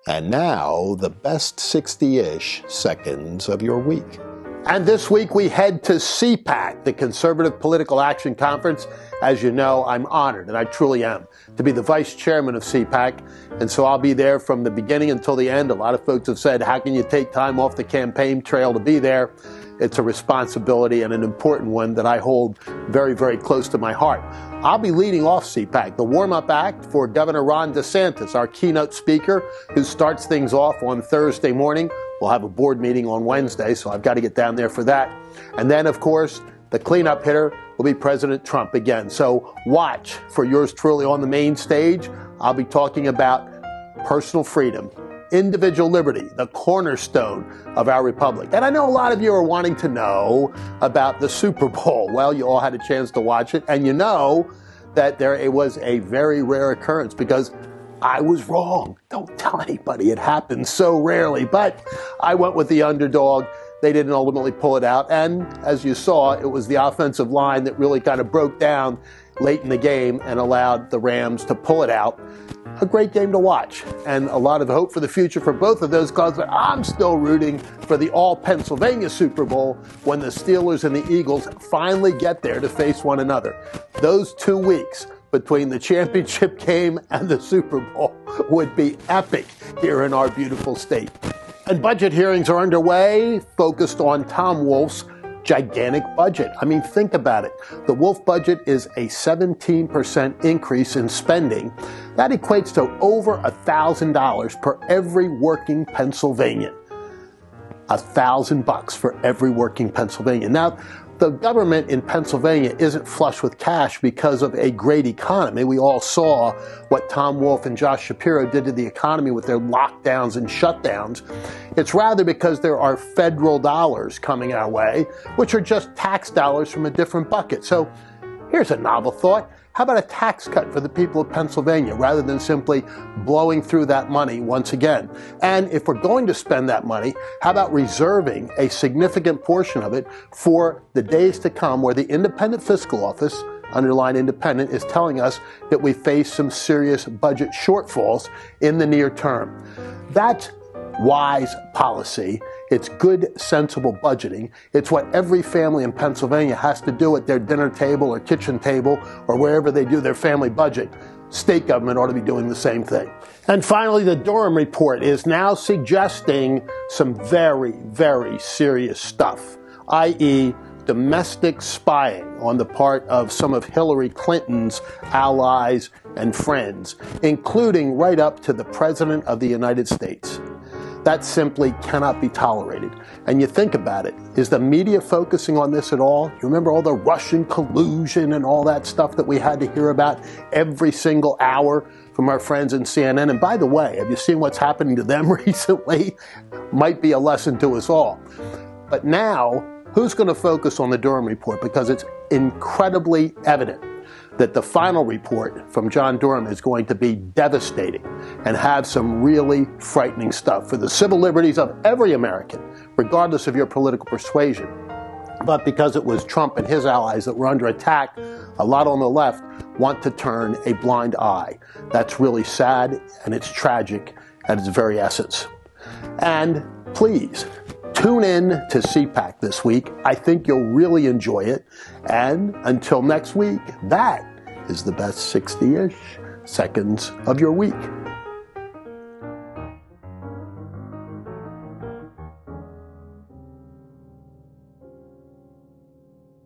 And now, the best 60-ish seconds of your week. And this week we head to CPAC, the Conservative Political Action Conference. As you know, I'm honored, and I truly am, to be the vice chairman of CPAC. And so I'll be there from the beginning until the end. A lot of folks have said, how can you take time off the campaign trail to be there? It's a responsibility and an important one that I hold very, very close to my heart. I'll be leading off CPAC, the warm-up act for Governor Ron DeSantis, our keynote speaker, who starts things off on Thursday morning. We'll have a board meeting on Wednesday, so I've got to get down there for that. And then, of course, the cleanup hitter will be President Trump again. So watch for yours truly on the main stage. I'll be talking about personal freedom, individual liberty, the cornerstone of our republic. And I know a lot of you are wanting to know about the Super Bowl. Well, you all had a chance to watch it, and you know that it was a very rare occurrence because I was wrong. Don't tell anybody. It happens so rarely. But I went with the underdog. They didn't ultimately pull it out. And as you saw, it was the offensive line that really kind of broke down late in the game and allowed the Rams to pull it out. A great game to watch, and a lot of hope for the future for both of those clubs. But I'm still rooting for the all-Pennsylvania Super Bowl when the Steelers and the Eagles finally get there to face one another. Those 2 weeks between the championship game and the Super Bowl would be epic here in our beautiful state. And budget hearings are underway, focused on Tom Wolf's gigantic budget. I mean, think about it. The Wolf budget is a 17% increase in spending. That equates to over $1,000 per every working Pennsylvanian. $1,000 for every working Pennsylvanian. Now, the government in Pennsylvania isn't flush with cash because of a great economy. We all saw what Tom Wolf and Josh Shapiro did to the economy with their lockdowns and shutdowns. It's rather because there are federal dollars coming our way, which are just tax dollars from a different bucket. So here's a novel thought. How about a tax cut for the people of Pennsylvania rather than simply blowing through that money once again? And if we're going to spend that money, how about reserving a significant portion of it for the days to come where the Independent Fiscal Office, underline independent, is telling us that we face some serious budget shortfalls in the near term? That's wise policy. It's good, sensible budgeting. It's what every family in Pennsylvania has to do at their dinner table or kitchen table or wherever they do their family budget. State government ought to be doing the same thing. And finally, the Durham Report is now suggesting some very, very serious stuff, i.e., domestic spying on the part of some of Hillary Clinton's allies and friends, including right up to the President of the United States. That simply cannot be tolerated. And you think about it, is the media focusing on this at all? You remember all the Russian collusion and all that stuff that we had to hear about every single hour from our friends in CNN? And by the way, have you seen what's happening to them recently? Might be a lesson to us all. But now, who's going to focus on the Durham Report? Because it's incredibly evident that the final report from John Durham is going to be devastating and have some really frightening stuff for the civil liberties of every American, regardless of your political persuasion. But because it was Trump and his allies that were under attack, a lot on the left want to turn a blind eye. That's really sad, and it's tragic at its very essence. And please, tune in to CPAC this week. I think you'll really enjoy it. And until next week, that is the best 60-ish seconds of your week.